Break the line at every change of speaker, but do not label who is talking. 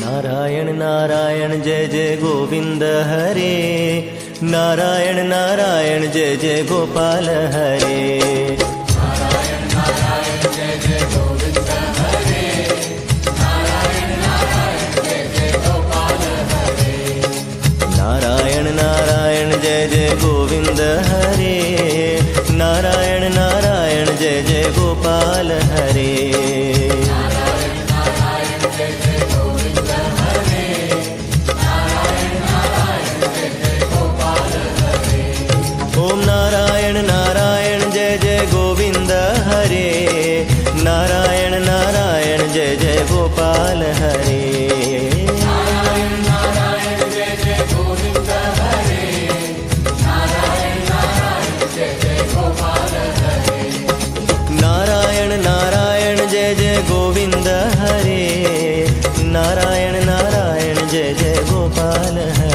नारायण नारायण जय जय गोविंद हरे, नारायण नारायण जय जय गोपाल हरे।
नारायण नारायण जय जय गोविंद हरे, नारायण नारायण जय जय गोपाल हरे।
नारायण नारायण जय जय गोविंद हरे, नारायण नारायण जय जय गोपाल हरे। ओम नारायण नारायण जय जय गोविंद हरे, नारायण नारायण जय जय गोपाल हरे।
नारायण नारायण जय जय गोविंद हरे, नारायण नारायण जय जय गोपाल हरे।
नारायण नारायण जय जय गोविंद हरे, नारायण नारायण जय जय गोपाल हरे।